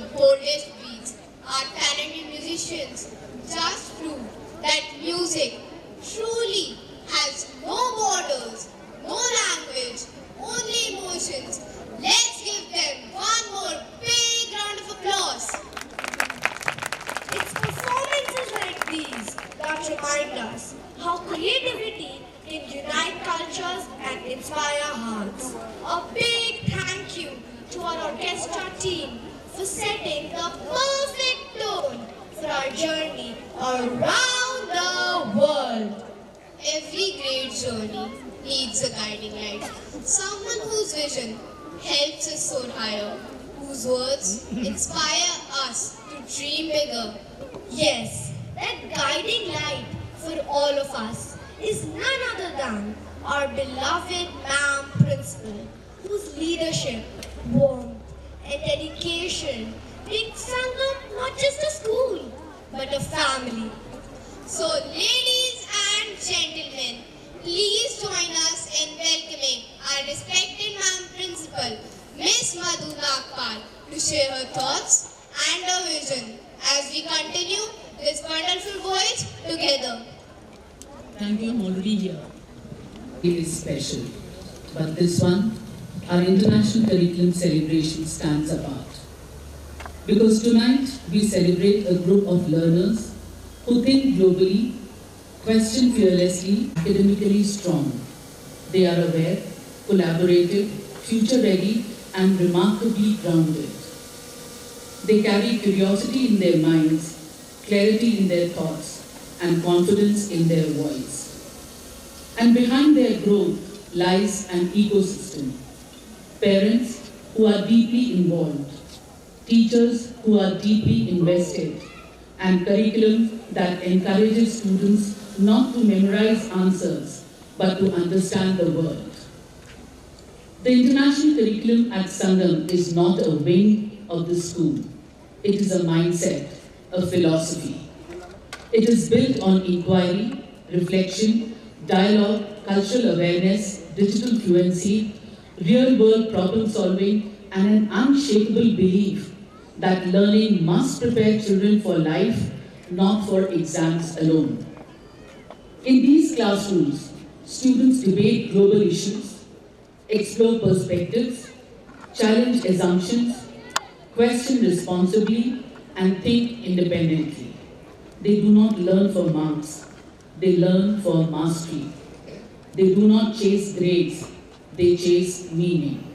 the boldest beats. Our talented musicians just prove that music truly has no borders, no language, only emotions. Let's give them one more big round of applause. It's performances like these that remind us how creativity can unite cultures and inspire hearts. A big thank you to our orchestra team for setting the perfect tone for our journey around the world. Every great journey needs a guiding light. Someone whose vision helps us soar higher, whose words inspire us to dream bigger. Yes, that guiding light for all of us is none other than our beloved Ma'am Principal, whose leadership, warmth, and dedication make Sangam not just a school, but a family. So, ladies and gentlemen, please join us in welcoming our respected Ma'am Principal, Miss Madhu Nagpal, to share her thoughts and her vision as we continue this wonderful voyage together. Thank you, I'm already here. It is special, but this one, our international curriculum celebration stands apart. Because tonight we celebrate a group of learners who think globally, question fearlessly, academically strong. They are aware, collaborative, future-ready, and remarkably grounded. They carry curiosity in their minds, clarity in their thoughts, and confidence in their voice. And behind their growth lies an ecosystem. Parents who are deeply involved, teachers who are deeply invested, and curriculum that encourages students not to memorize answers, but to understand the world. The international curriculum at Sangam is not a wing of the school. It is a mindset, a philosophy. It is built on inquiry, reflection, dialogue, cultural awareness, digital fluency, real-world problem-solving, and an unshakable belief that learning must prepare children for life, not for exams alone. In these classrooms, students debate global issues, explore perspectives, challenge assumptions, question responsibly, and think independently. They do not learn for marks, they learn for mastery. They do not chase grades, they chase meaning.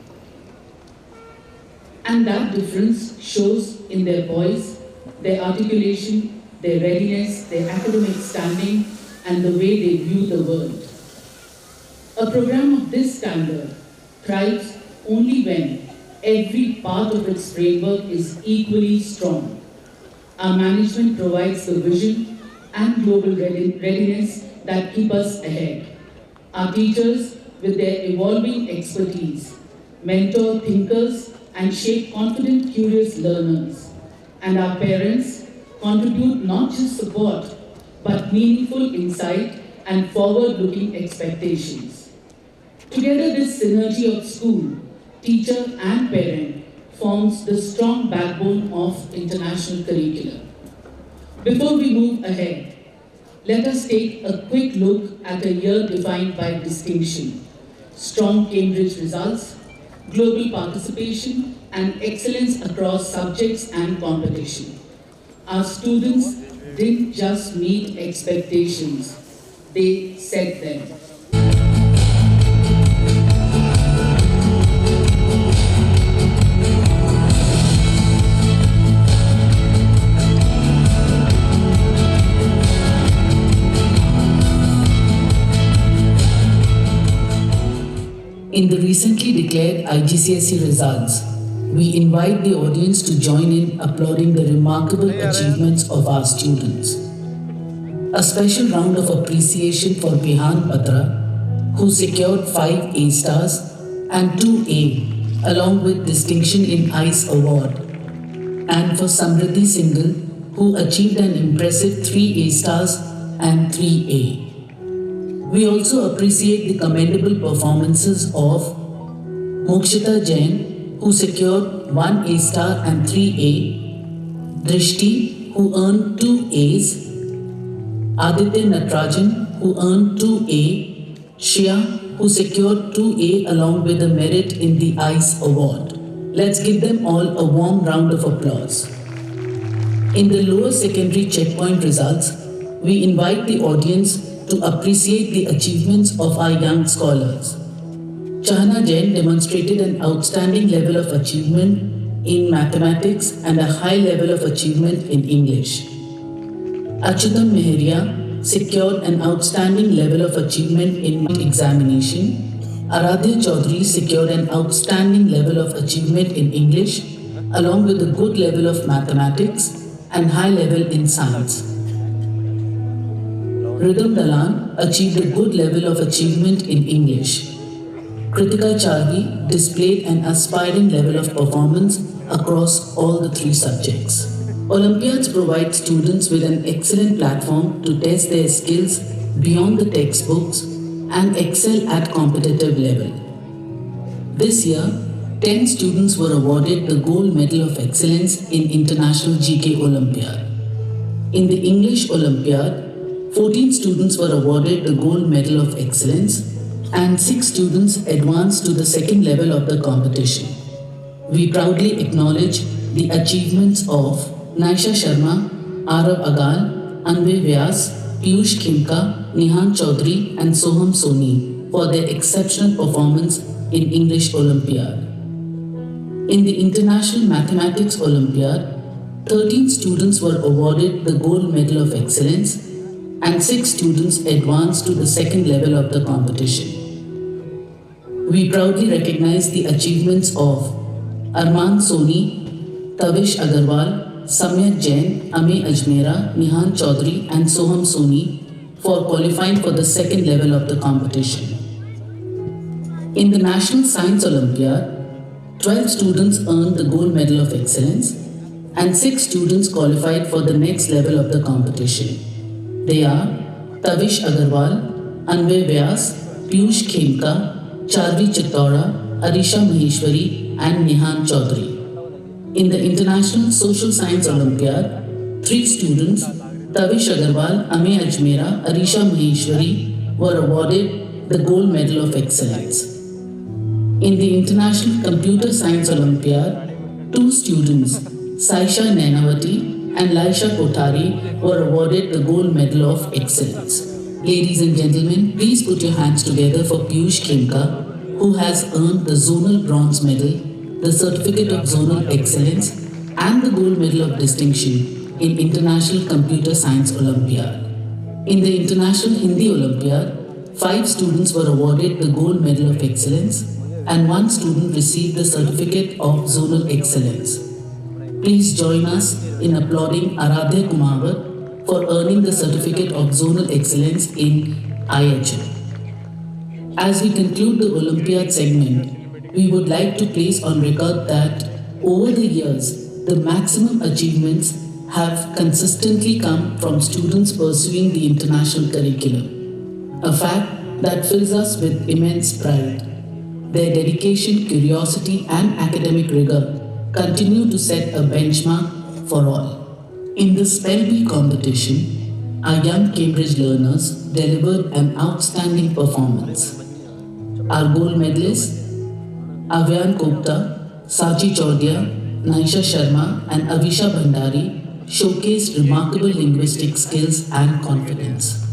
And that difference shows in their voice, their articulation, their readiness, their academic standing, and the way they view the world. A program of this standard thrives only when every part of its framework is equally strong. Our management provides the vision and global readiness that keep us ahead. Our teachers, with their evolving expertise, mentor thinkers and shape confident, curious learners. And our parents contribute not just support, but meaningful insight and forward-looking expectations. Together, this synergy of school, teacher and parent forms the strong backbone of international curriculum. Before we move ahead, let us take a quick look at a year defined by distinction, strong Cambridge results, global participation, and excellence across subjects and competition. Our students didn't just meet expectations, they set them. In the recently declared IGCSE results, we invite the audience to join in applauding the remarkable achievements of our students. A special round of appreciation for Bihan Patra, who secured 5 A stars and 2 A, along with distinction in ICE award, and for Samriddhi Singhal, who achieved an impressive 3 A stars and 3 A. We also appreciate the commendable performances of Mokshita Jain, who secured 1 A star and 3 A, Drishti, who earned 2 A's, Aditya Natarajan, who earned 2 A, Shreya, who secured 2 A along with a merit in the ICE award. Let's give them all a warm round of applause. In the lower secondary checkpoint results, we invite the audience to appreciate the achievements of our young scholars. Chahana Jain demonstrated an outstanding level of achievement in mathematics and a high level of achievement in English. Achyutam Meheria secured an outstanding level of achievement in examination. Aradhya Chaudhary secured an outstanding level of achievement in English, along with a good level of mathematics and high level in science. Rhythm Dalan achieved a good level of achievement in English. Kritika Charvi displayed an aspiring level of performance across all the 3 subjects. Olympiads provide students with an excellent platform to test their skills beyond the textbooks and excel at competitive level. This year, 10 students were awarded the Gold Medal of Excellence in International GK Olympiad. In the English Olympiad, 14 students were awarded the Gold Medal of Excellence and 6 students advanced to the second level of the competition. We proudly acknowledge the achievements of Naisha Sharma, Arav Agal, Anvay Vyas, Piyush Khimka, Nihan Chaudhary and Soham Soni for their exceptional performance in English Olympiad. In the International Mathematics Olympiad, 13 students were awarded the Gold Medal of Excellence and 6 students advanced to the second level of the competition. We proudly recognize the achievements of Arman Soni, Tavish Agarwal, Samyak Jain, Ame Ajmera, Nihan Chaudhary and Soham Soni for qualifying for the second level of the competition. In the National Science Olympiad, 12 students earned the Gold Medal of Excellence and 6 students qualified for the next level of the competition. They are Tavish Agarwal, Anvay Vyas, Piyush Khemka, Charvi Chittora, Arisha Maheshwari and Nihan Chaudhary. In the International Social Science Olympiad, 3 students, Tavish Agarwal, Ame Ajmera, Arisha Maheshwari, were awarded the Gold Medal of Excellence. In the International Computer Science Olympiad, 2 students, Saisha Nainavati and Laisha Kothari, were awarded the Gold Medal of Excellence. Ladies and gentlemen, please put your hands together for Piyush Khemka, who has earned the Zonal Bronze Medal, the Certificate of Zonal Excellence and the Gold Medal of Distinction in International Computer Science Olympiad. In the International Hindi Olympiad, 5 students were awarded the Gold Medal of Excellence and 1 student received the Certificate of Zonal Excellence. Please join us in applauding Aradhya Kumawat for earning the Certificate of Zonal Excellence in IHL. As we conclude the Olympiad segment, we would like to place on record that over the years, the maximum achievements have consistently come from students pursuing the international curriculum, a fact that fills us with immense pride. Their dedication, curiosity and academic rigor continue to set a benchmark for all. In the Spell Bee competition, our young Cambridge learners delivered an outstanding performance. Our gold medalists, Avyan Kopta, Sachi Chaudia, Naisha Sharma and Avisha Bhandari showcased remarkable linguistic skills and confidence.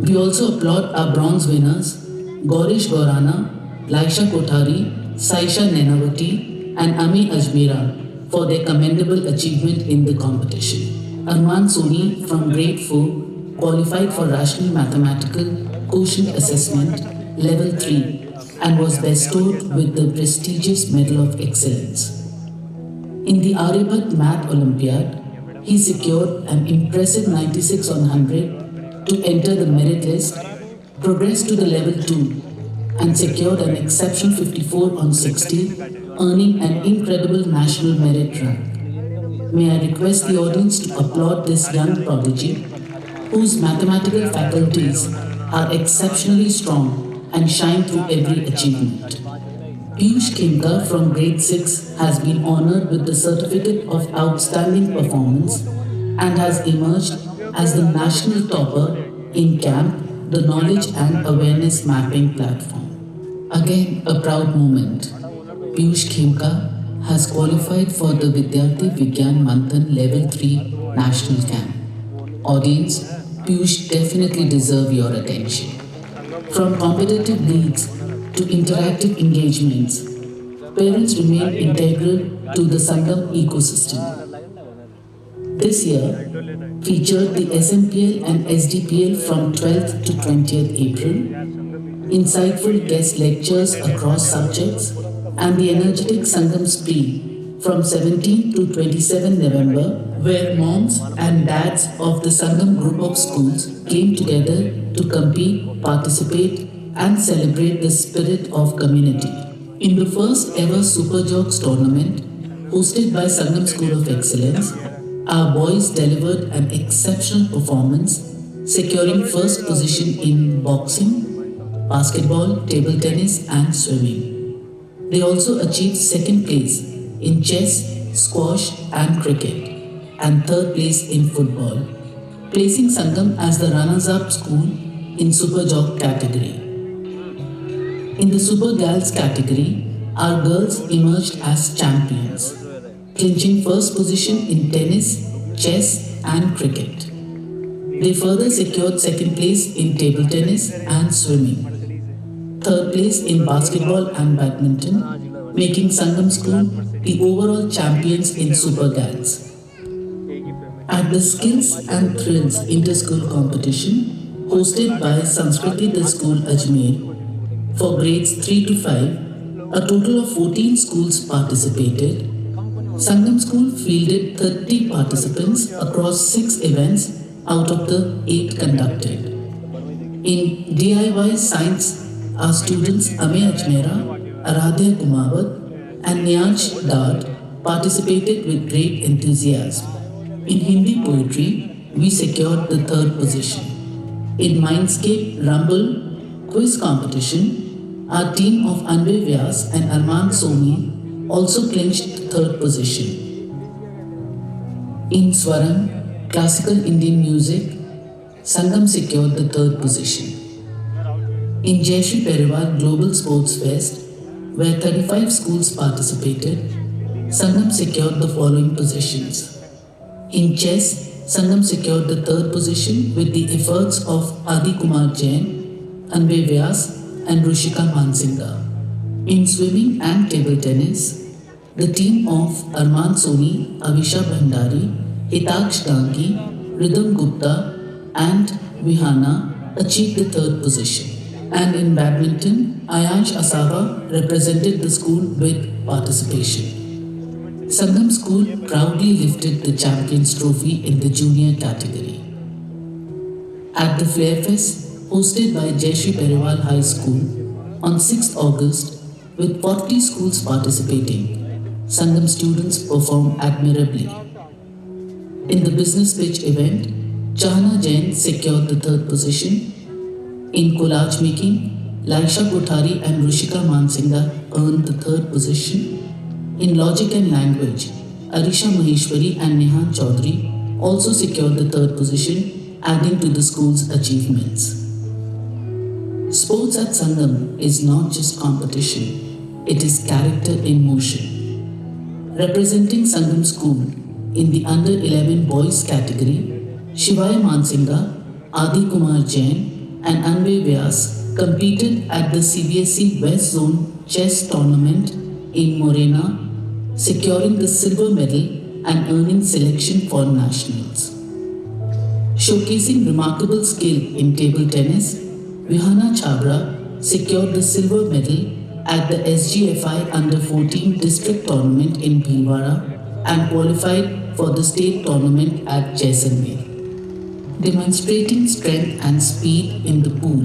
We also applaud our bronze winners, Gaurish Gaurana, Laisha Kothari, Saisha Nainavati and Ami Ajmera for their commendable achievement in the competition. Arman Soni from grade 4 qualified for Rational Mathematical Quotient Assessment Level 3 and was bestowed with the prestigious Medal of Excellence. In the Aryabhat Math Olympiad, he secured an impressive 96 on 100 to enter the merit list, progressed to the level 2 and secured an exceptional 54 on 60, earning an incredible national merit rank. May I request the audience to applaud this young prodigy, whose mathematical faculties are exceptionally strong and shine through every achievement. Piyush Khemka from grade 6 has been honored with the Certificate of Outstanding Performance and has emerged as the national topper in CAMP, the Knowledge and Awareness Mapping Platform. Again, a proud moment. Piyush Khemka has qualified for the Vidyarthi Vigyan Manthan Level 3 National Camp. Audience, Piyush definitely deserve your attention. From competitive leagues to interactive engagements, parents remain integral to the Sangam ecosystem. This year featured the SMPL and SDPL from 12th to 20th April, insightful guest lectures across subjects, and the energetic Sangam Spree from 17 to 27 November, where moms and dads of the Sangam group of schools came together to compete, participate, and celebrate the spirit of community. In the first ever Super Jogs tournament, hosted by Sangam School of Excellence, our boys delivered an exceptional performance, securing first position in boxing, basketball, table tennis, and swimming. They also achieved second place in chess, squash, and cricket, and third place in football, placing Sangam as the runners-up school in Super Jog category. In the Super Gals category, our girls emerged as champions, clinching first position in tennis, chess, and cricket. They further secured second place in table tennis and swimming, third place in basketball and badminton, making Sangam School the overall champions in Super Gals. At the Skills and Thrills Inter-School Competition, hosted by Sanskriti The School Ajmer, for grades 3 to 5, a total of 14 schools participated. Sangam School fielded 30 participants across 6 events out of the 8 conducted. In DIY Science, our students Amey Ajmera, Aradhya Kumawat, and Niyaj Dad participated with great enthusiasm. In Hindi poetry, we secured the 3rd position. In Mindscape Rumble quiz competition, our team of Anvay Vyas and Arman Soni also clinched 3rd position. In Swaram, classical Indian music, Sangam secured the 3rd position. In Jayashree Periwar Global Sports Fest, where 35 schools participated, Sangam secured the following positions. In chess, Sangam secured the 3rd position with the efforts of Adi Kumar Jain, Anvay Vyas, and Rushika Mansinga. In swimming and table tennis, the team of Arman Soni, Avisha Bhandari, Hitaksh Dangi, Rhythm Gupta, and Vihana achieved the 3rd position. And in badminton, Ayash Asava represented the school with participation. Sangam School proudly lifted the Champions Trophy in the junior category. At the Flair Fest, hosted by Jayashree Periwal High School on 6th August, with 40 schools participating, Sangam students performed admirably. In the business pitch event, Chahana Jain secured the 3rd position. In collage making, Laisha Kothari and Rushika Mansinga earned the 3rd position. In logic and language, Arisha Maheshwari and Nehan Chaudhary also secured the 3rd position, adding to the school's achievements. Sports at Sangam is not just competition, it is character in motion. Representing Sangam School in the under 11 boys category, Shivaya Mansinga, Adi Kumar Jain, and Anvay Vyas competed at the CBSE West Zone Chess Tournament in Morena, securing the silver medal and earning selection for nationals. Showcasing remarkable skill in table tennis, Vihana Chabra secured the silver medal at the SGFI Under-14 District Tournament in Bhilwara and qualified for the state tournament at Jaisalmer. Demonstrating strength and speed in the pool,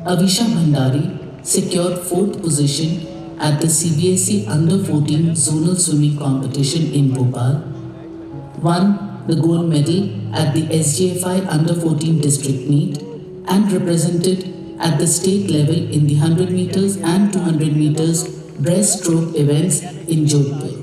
Avisha Bhandari secured 4th position at the CBSE Under-14 Zonal Swimming Competition in Bhopal, won the gold medal at the SGFI Under-14 District Meet, and represented at the state level in the 100 meters and 200 meters breaststroke events in Jodhpur.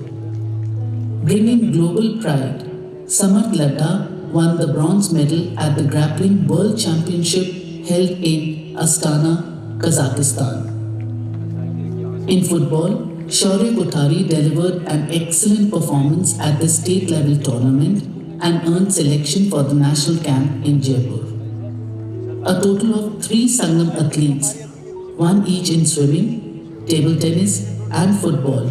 Bringing global pride, Samarth Ladda won the bronze medal at the Grappling World Championship held in Astana, Kazakhstan. In football, Shaurya Kothari delivered an excellent performance at the state level tournament and earned selection for the national camp in Jaipur. A total of 3 Sangam athletes, one each in swimming, table tennis, and football,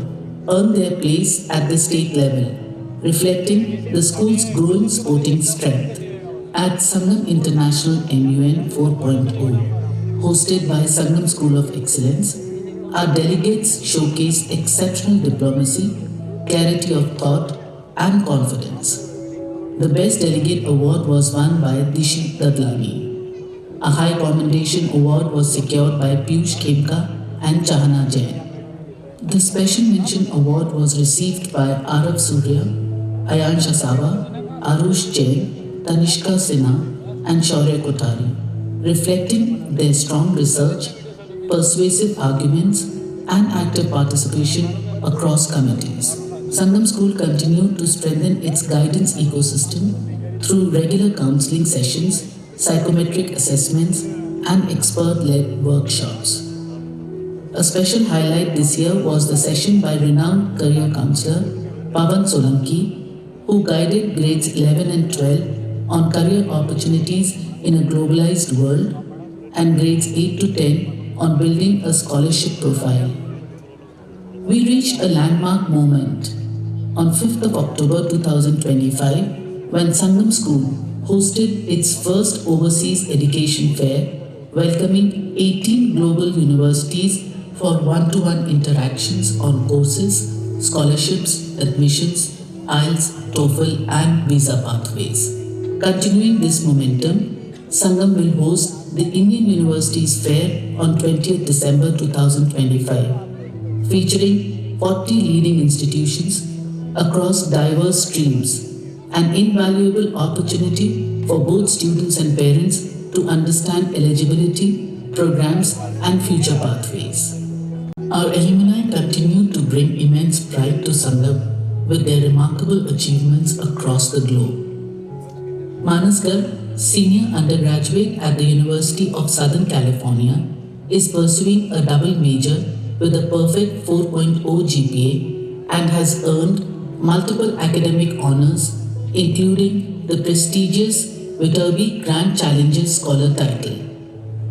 earned their place at the state level, reflecting the school's growing sporting strength. At Sangam International MUN 4.0, hosted by Sangam School of Excellence, our delegates showcased exceptional diplomacy, clarity of thought, and confidence. The Best Delegate Award was won by Dishi Dadlani. A High Commendation Award was secured by Piyush Khemka and Chahana Jain. The Special Mention Award was received by Arav Surya, Ayansha Sava, Arush Jain, Tanishka Sinha, and Shaurya Kothari, reflecting their strong research, persuasive arguments, and active participation across committees. Sangam School continued to strengthen its guidance ecosystem through regular counseling sessions, psychometric assessments, and expert-led workshops. A special highlight this year was the session by renowned career counselor Pavan Solanki, who guided grades 11 and 12 on career opportunities in a globalized world and grades 8 to 10 on building a scholarship profile. We reached a landmark moment on 5th of October 2025 when Sangam School hosted its first overseas education fair, welcoming 18 global universities for one-to-one interactions on courses, scholarships, admissions, IELTS, TOEFL, and visa pathways. Continuing this momentum, Sangam will host the Indian Universities Fair on 20th December 2025, featuring 40 leading institutions across diverse streams, an invaluable opportunity for both students and parents to understand eligibility, programs, and future pathways. Our alumni continue to bring immense pride to Sangam with their remarkable achievements across the globe. Manas Garg, senior undergraduate at the University of Southern California, is pursuing a double major with a perfect 4.0 GPA and has earned multiple academic honors, including the prestigious Viterbi Grand Challenges Scholar title.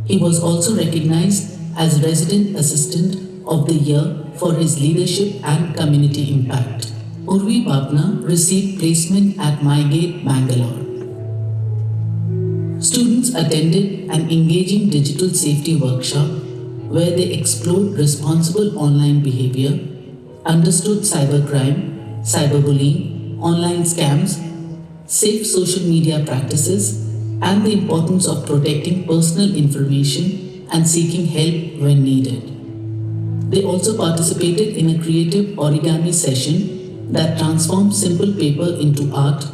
He was also recognized as Resident Assistant of the Year for his leadership and community impact. Urvi Babna received placement at MyGate, Bangalore. Students attended an engaging digital safety workshop where they explored responsible online behavior, understood cybercrime, cyberbullying, online scams, safe social media practices, and the importance of protecting personal information and seeking help when needed. They also participated in a creative origami session that transformed simple paper into art,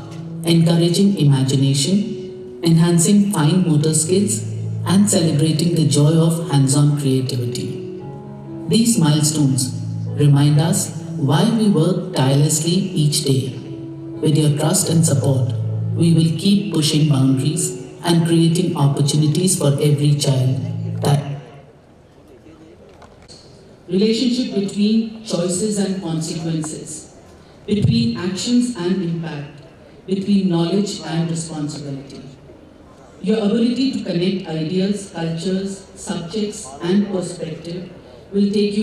encouraging imagination, enhancing fine motor skills, and celebrating the joy of hands-on creativity. These milestones remind us why we work tirelessly each day. With your trust and support, we will keep pushing boundaries and creating opportunities for every child. Relationship between choices and consequences, between actions and impact, between knowledge and responsibility. Your ability to connect ideas, cultures, subjects, and perspective will take you